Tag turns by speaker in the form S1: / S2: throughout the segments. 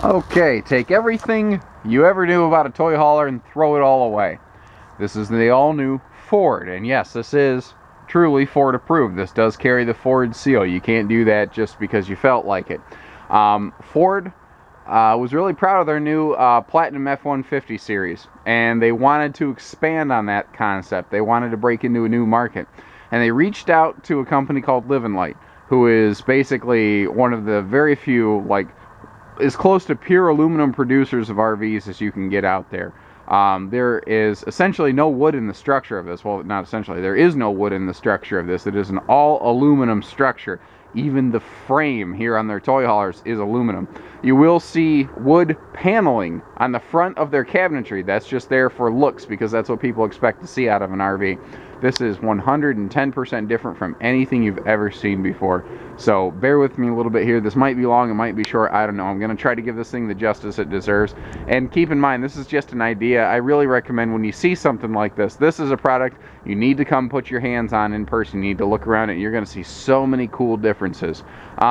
S1: Okay, take everything you ever knew about a toy hauler and throw it all away. This is the all-new Ford, and yes, this is truly Ford approved. This does carry the Ford seal. You can't do that just because you felt like it. Ford was really proud of their new Platinum F-150 series, and they wanted to expand on that concept. They wanted to break into a new market, and they reached out to a company called Live and Light, who is basically one of the very few, like, as close to pure aluminum producers of RVs as you can get out there. There is essentially no wood in the structure of this. Well, not essentially. There is no wood in the structure of this. It is an all aluminum structure. Even the frame here on their toy haulers is aluminum. You will see wood paneling on the front of their cabinetry. That's just there for looks because that's what people expect to see out of an RV. This is 110% different from anything you've ever seen before. So bear with me a little bit here. This might be long, it might be short, I don't know. I'm going to try to give this thing the justice it deserves. And keep in mind, this is just an idea. I really recommend when you see something like this, this is a product you need to come put your hands on in person. You need to look around it. You're going to see so many cool differences. We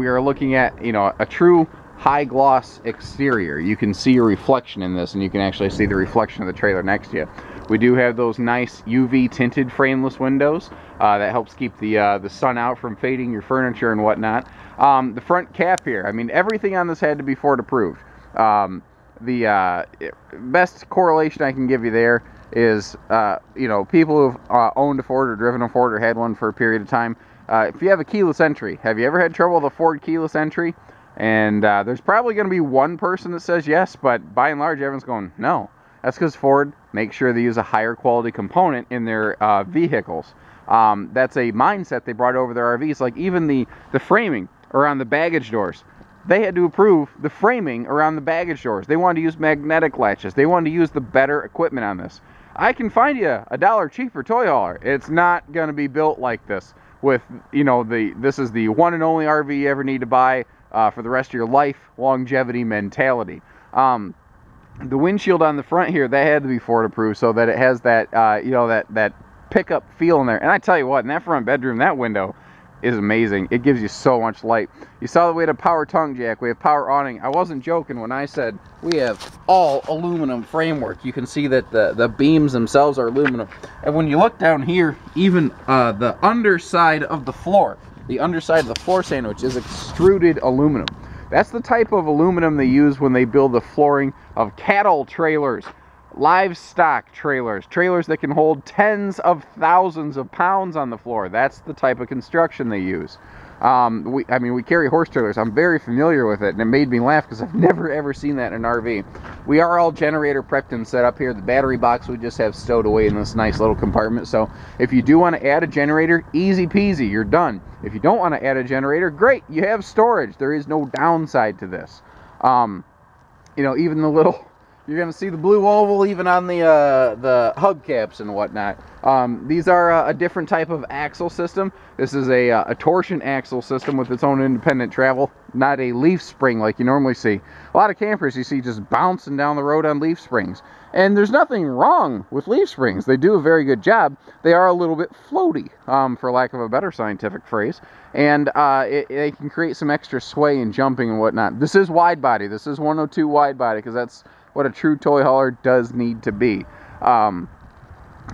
S1: are looking at, you know, a true high gloss exterior. You can see a reflection in this, and you can actually see the reflection of the trailer next to you. We do have those nice UV tinted frameless windows that helps keep the sun out from fading your furniture and whatnot. The front cap here, I mean, everything on this had to be Ford approved. The best correlation I can give you there is, you know, people who've owned a Ford or driven a Ford or had one for a period of time. If you have a keyless entry, have you ever had trouble with a Ford keyless entry? And there's probably going to be one person that says yes, but by and large, everyone's going, no. That's because Ford makes sure they use a higher quality component in their vehicles. That's a mindset they brought over their RVs. Like even the framing around the baggage doors. They had to approve the framing around the baggage doors. They wanted to use magnetic latches. They wanted to use the better equipment on this. I can find you a $1 cheaper toy hauler. It's not going to be built like this with, you know, this is the one and only RV you ever need to buy for the rest of your life longevity mentality. The windshield on the front here, that had to be Ford approved so that it has that, you know, that pickup feel in there. And I tell you what, in that front bedroom, that window is amazing. It gives you so much light. You saw that we had a power tongue jack. We have power awning. I wasn't joking when I said we have all aluminum framework. You can see that the beams themselves are aluminum. And when you look down here, even the underside of the floor, sandwich is extruded aluminum. That's the type of aluminum they use when they build the flooring of cattle trailers, livestock trailers, trailers that can hold tens of thousands of pounds on the floor. That's the type of construction they use. I mean, we carry horse trailers. I'm very familiar with it, and it made me laugh because I've never ever seen that in an RV. We are all generator prepped and set up here. The battery box we just have stowed away in this nice little compartment. So if you do want to add a generator, easy peasy, you're done. If you don't want to add a generator, great, you have storage. There is no downside to this. You know, even the little, you're going to see the blue oval even on the hubcaps and whatnot. These are a different type of axle system. This is a torsion axle system with its own independent travel, not a leaf spring like you normally see. A lot of campers you see just bouncing down the road on leaf springs. And there's nothing wrong with leaf springs. They do a very good job. They are a little bit floaty, for lack of a better scientific phrase. And they can create some extra sway and jumping and whatnot. This is wide body. This is 102 wide body because that's what a true toy hauler does need to be. You know,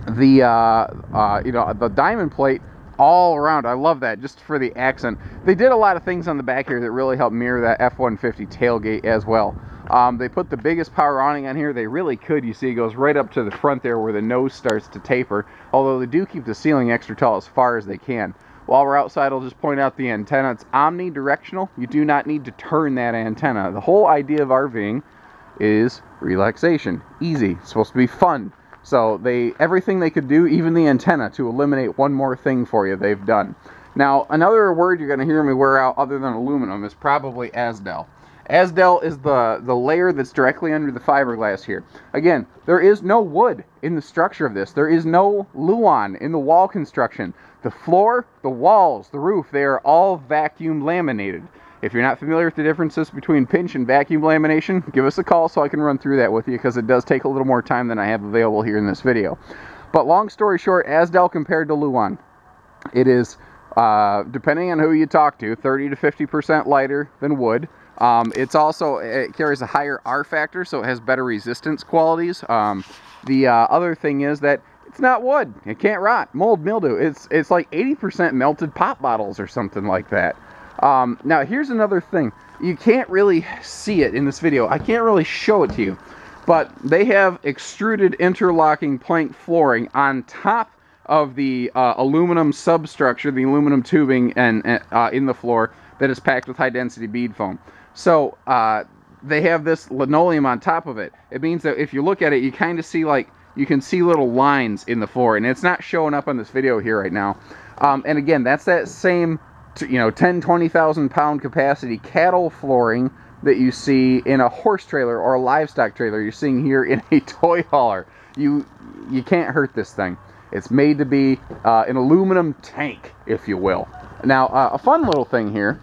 S1: the diamond plate all around, I love that, just for the accent. They did a lot of things on the back here that really helped mirror that F-150 tailgate as well. They put the biggest power awning on here they really could. You see it goes right up to the front there where the nose starts to taper, although they do keep the ceiling extra tall as far as they can. While we're outside, I'll just point out the antenna. It's omnidirectional. You do not need to turn that antenna. The whole idea of RVing is relaxation, easy, it's supposed to be fun. So everything they could do, even the antenna, to eliminate one more thing for you, they've done. Now, another word you're going to hear me wear out other than aluminum is probably Azdel. Azdel is the layer that's directly under the fiberglass here. Again, there is no wood in the structure of this. There is no Luan in the wall construction. The floor, the walls, the roof, they are all vacuum laminated. If you're not familiar with the differences between pinch and vacuum lamination, give us a call so I can run through that with you because it does take a little more time than I have available here in this video. But long story short, Azdel compared to Luan, it is, depending on who you talk to, 30 to 50% lighter than wood. It carries a higher R factor, so it has better resistance qualities. The other thing is that it's not wood. It can't rot. Mold, mildew. It's like 80% melted pop bottles or something like that. Now, here's another thing. You can't really see it in this video. I can't really show it to you. But they have extruded interlocking plank flooring on top of the aluminum substructure, the aluminum tubing and in the floor that is packed with high-density bead foam. So they have this linoleum on top of it. It means that if you look at it, you kind of see you can see little lines in the floor, and it's not showing up on this video here right now. And again, that's that same 10, 20,000 pound capacity cattle flooring that you see in a horse trailer or a livestock trailer. You're seeing here in a toy hauler. You can't hurt this thing. It's made to be an aluminum tank, if you will. Now, a fun little thing here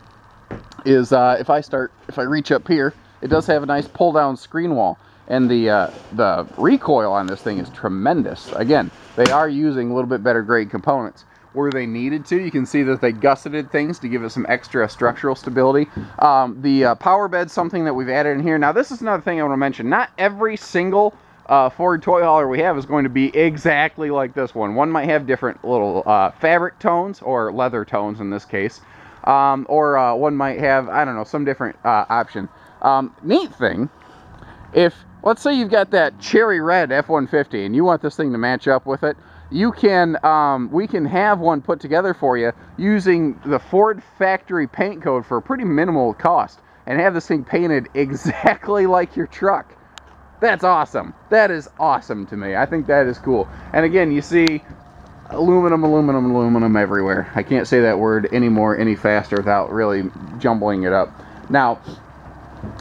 S1: is if I reach up here, it does have a nice pull-down screen wall, and the recoil on this thing is tremendous. Again, they are using a little bit better grade components where they needed to. You can see that they gusseted things to give it some extra structural stability. The power bed's something that we've added in here. Now, this is another thing I want to mention. Not every single Ford toy hauler we have is going to be exactly like this one. One might have different little fabric tones, or leather tones in this case, or one might have, I don't know, some different option. Neat thing, if let's say you've got that cherry red F-150 and you want this thing to match up with it, you can we can have one put together for you using the Ford factory paint code for a pretty minimal cost, and have this thing painted exactly like your truck. That's awesome. That is awesome to me. I think that is cool. And again, you see aluminum, aluminum, aluminum everywhere. I can't say that word anymore any faster without really jumbling it up. Now,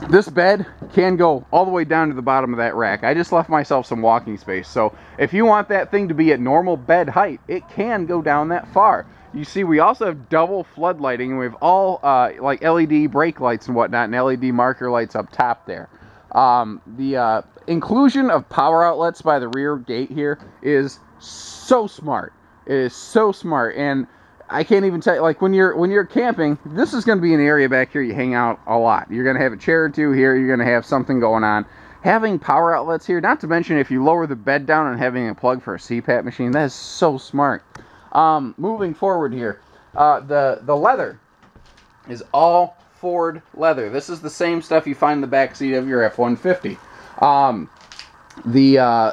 S1: this bed can go all the way down to the bottom of that rack. I just left myself some walking space. So if you want that thing to be at normal bed height, it can go down that far. You see, we also have double floodlighting, and we have all like LED brake lights and whatnot, and LED marker lights up top there. The inclusion of power outlets by the rear gate here is so smart. It is so smart, and I can't even tell you, like when you're camping, this is going to be an area back here you hang out a lot. You're going to have a chair or two here. You're going to have something going on. Having power outlets here, not to mention if you lower the bed down and having a plug for a CPAP machine, that is so smart. Moving forward here, the leather is all Ford leather. This is the same stuff you find in the back seat of your F-150.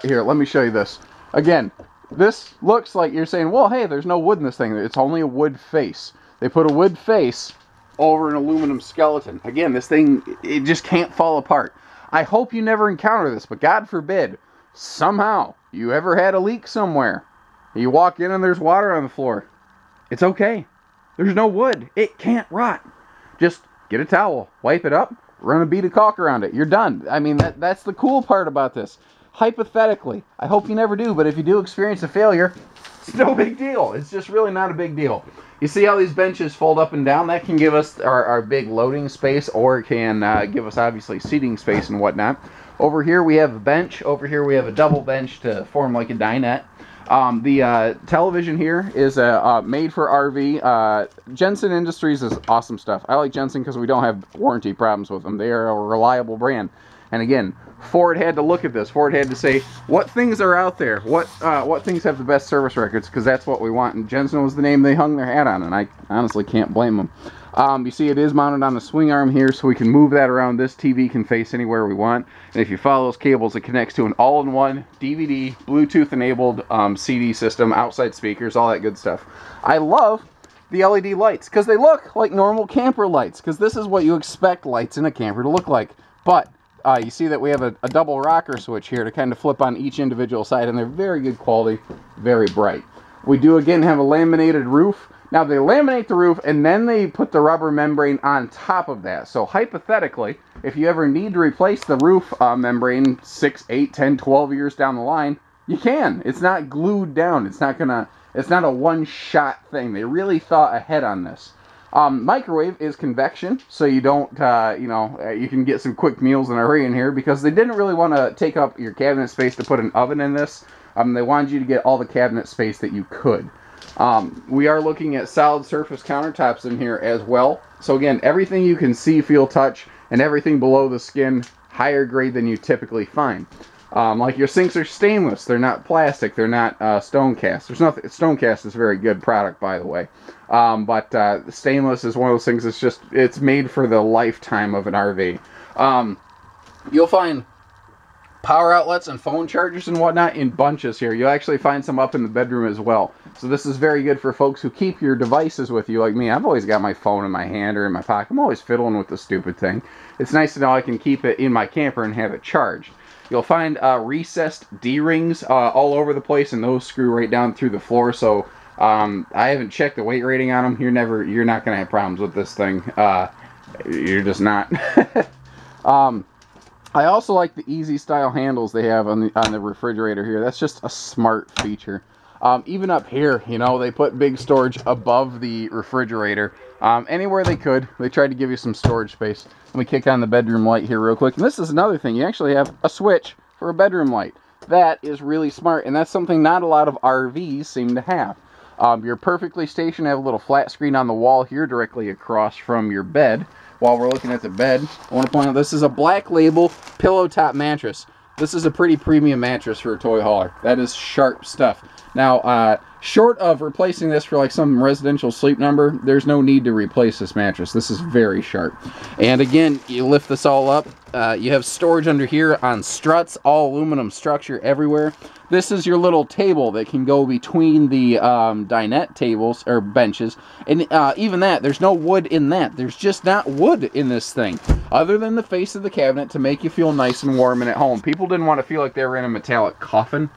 S1: Here, let me show you this. Again, this looks like you're saying, well, hey, there's no wood in this thing. It's only a wood face. They put a wood face over an aluminum skeleton. Again, this thing, it just can't fall apart. I hope you never encounter this, but God forbid, somehow, you ever had a leak somewhere. You walk in and there's water on the floor. It's okay. There's no wood. It can't rot. Just get a towel, wipe it up, run a bead of caulk around it. You're done. I mean, that's the cool part about this. Hypothetically, I hope you never do, but if you do experience a failure, it's no big deal. It's just really not a big deal. You see how these benches fold up and down? That can give us our big loading space, or it can give us, obviously, seating space and whatnot. Over here, we have a bench. Over here, we have a double bench to form like a dinette. The television here is made for RV. Jensen Industries is awesome stuff. I like Jensen because we don't have warranty problems with them. They are a reliable brand. And again, Ford had to look at this. Ford had to say, what things are out there? What things have the best service records? Because that's what we want. And Jensen was the name they hung their hat on, and I honestly can't blame them. You see it is mounted on the swing arm here, so we can move that around. This TV can face anywhere we want. And if you follow those cables, it connects to an all-in-one DVD, Bluetooth-enabled CD system, outside speakers, all that good stuff. I love the LED lights, because they look like normal camper lights, because this is what you expect lights in a camper to look like. But you see that we have a double rocker switch here to kind of flip on each individual side, and they're very good quality, very bright. We do, again, have a laminated roof. Now, they laminate the roof, and then they put the rubber membrane on top of that. So, hypothetically, if you ever need to replace the roof membrane 6, 8, 10, 12 years down the line, you can. It's not glued down. It's not a one-shot thing. They really thought ahead on this. Microwave is convection, so you don't, you can get some quick meals in a hurry in here, because they didn't really want to take up your cabinet space to put an oven in this. They wanted you to get all the cabinet space that you could. We are looking at solid surface countertops in here as well. So again, everything you can see, feel, touch and everything below the skin higher grade than you typically find. Like your sinks are stainless, they're not plastic, they're not stone cast. There's nothing. Stone cast is a very good product, by the way, but stainless is one of those things that's just, it's made for the lifetime of an RV. You'll find power outlets and phone chargers and whatnot in bunches here. You'll actually find some up in the bedroom as well. So this is very good for folks who keep your devices with you like me. I've always got my phone in my hand or in my pocket. I'm always fiddling with the stupid thing. It's nice to know I can keep it in my camper and have it charged. You'll find recessed D-rings all over the place, and those screw right down through the floor. So I haven't checked the weight rating on them. You're not going to have problems with this thing. You're just not. I also like the easy style handles they have on the refrigerator here. That's just a smart feature. Even up here, you know, they put big storage above the refrigerator. Anywhere they could, they tried to give you some storage space. Let me kick on the bedroom light here real quick. And this is another thing. You actually have a switch for a bedroom light. That is really smart, and that's something not a lot of RVs seem to have. You're perfectly stationed. I have a little flat screen on the wall here directly across from your bed. While we're looking at the bed, I want to point out this is a Black Label pillow top mattress. This is a pretty premium mattress for a toy hauler. That is sharp stuff. Now, short of replacing this for like some residential Sleep Number, there's no need to replace this mattress. This is very sharp. And again, you lift this all up. You have storage under here on struts, all aluminum structure everywhere. This is your little table that can go between the dinette tables or benches. And even that, there's no wood in that. There's just not wood in this thing, other than the face of the cabinet to make you feel nice and warm and at home. People didn't want to feel like they were in a metallic coffin.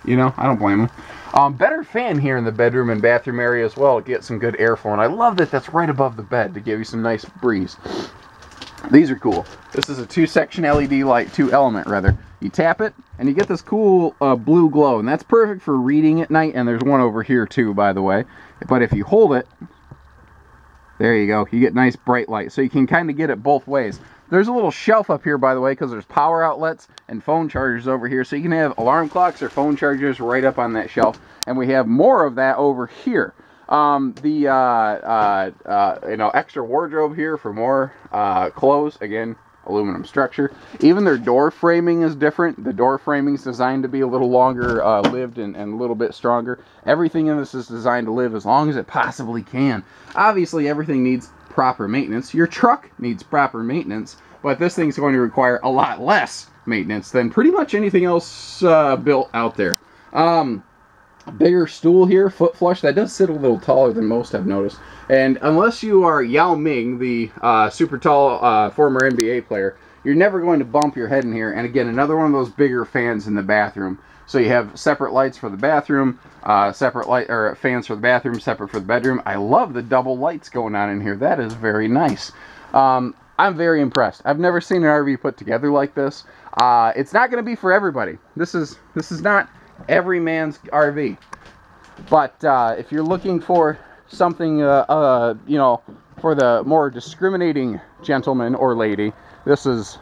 S1: You know, I don't blame them. Better fan here in the bedroom and bathroom area as well to get some good airflow. And I love that that's right above the bed to give you some nice breeze. These are cool. This is a two-section LED light, two-element rather. You tap it, and you get this cool blue glow, and that's perfect for reading at night. And there's one over here too, by the way. But if you hold it, there you go. You get nice bright light, so you can kind of get it both ways. There's a little shelf up here, by the way, because there's power outlets and phone chargers over here, so you can have alarm clocks or phone chargers right up on that shelf. And we have more of that over here. You know, extra wardrobe here for more clothes. Again, aluminum structure. Even their door framing is different. The door framing is designed to be a little longer lived and a little bit stronger. Everything in this is designed to live as long as it possibly can. Obviously, everything needs proper maintenance. Your truck needs proper maintenance, but this thing's going to require a lot less maintenance than pretty much anything else built out there. Bigger stool here, foot flush. That does sit a little taller than most, I've noticed. And unless you are Yao Ming, the super tall former NBA player, you're never going to bump your head in here. And again, another one of those bigger fans in the bathroom. So you have separate lights for the bathroom, separate light or fans for the bathroom, separate for the bedroom. I love the double lights going on in here. That is very nice. I'm very impressed. I've never seen an RV put together like this. It's not going to be for everybody. This is not every man's RV. But if you're looking for something, you know, for the more discriminating gentleman or lady, this is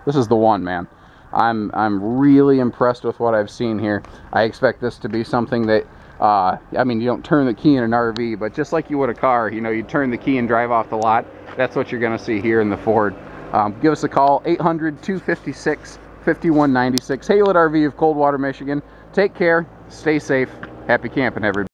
S1: the one, man. I'm really impressed with what I've seen here. I expect this to be something that, I mean, you don't turn the key in an RV, but just like you would a car, you know, you turn the key and drive off the lot. That's what you're going to see here in the Ford. Give us a call, 800-256-5196. Haylett RV of Coldwater, Michigan. Take care, stay safe, happy camping, everybody.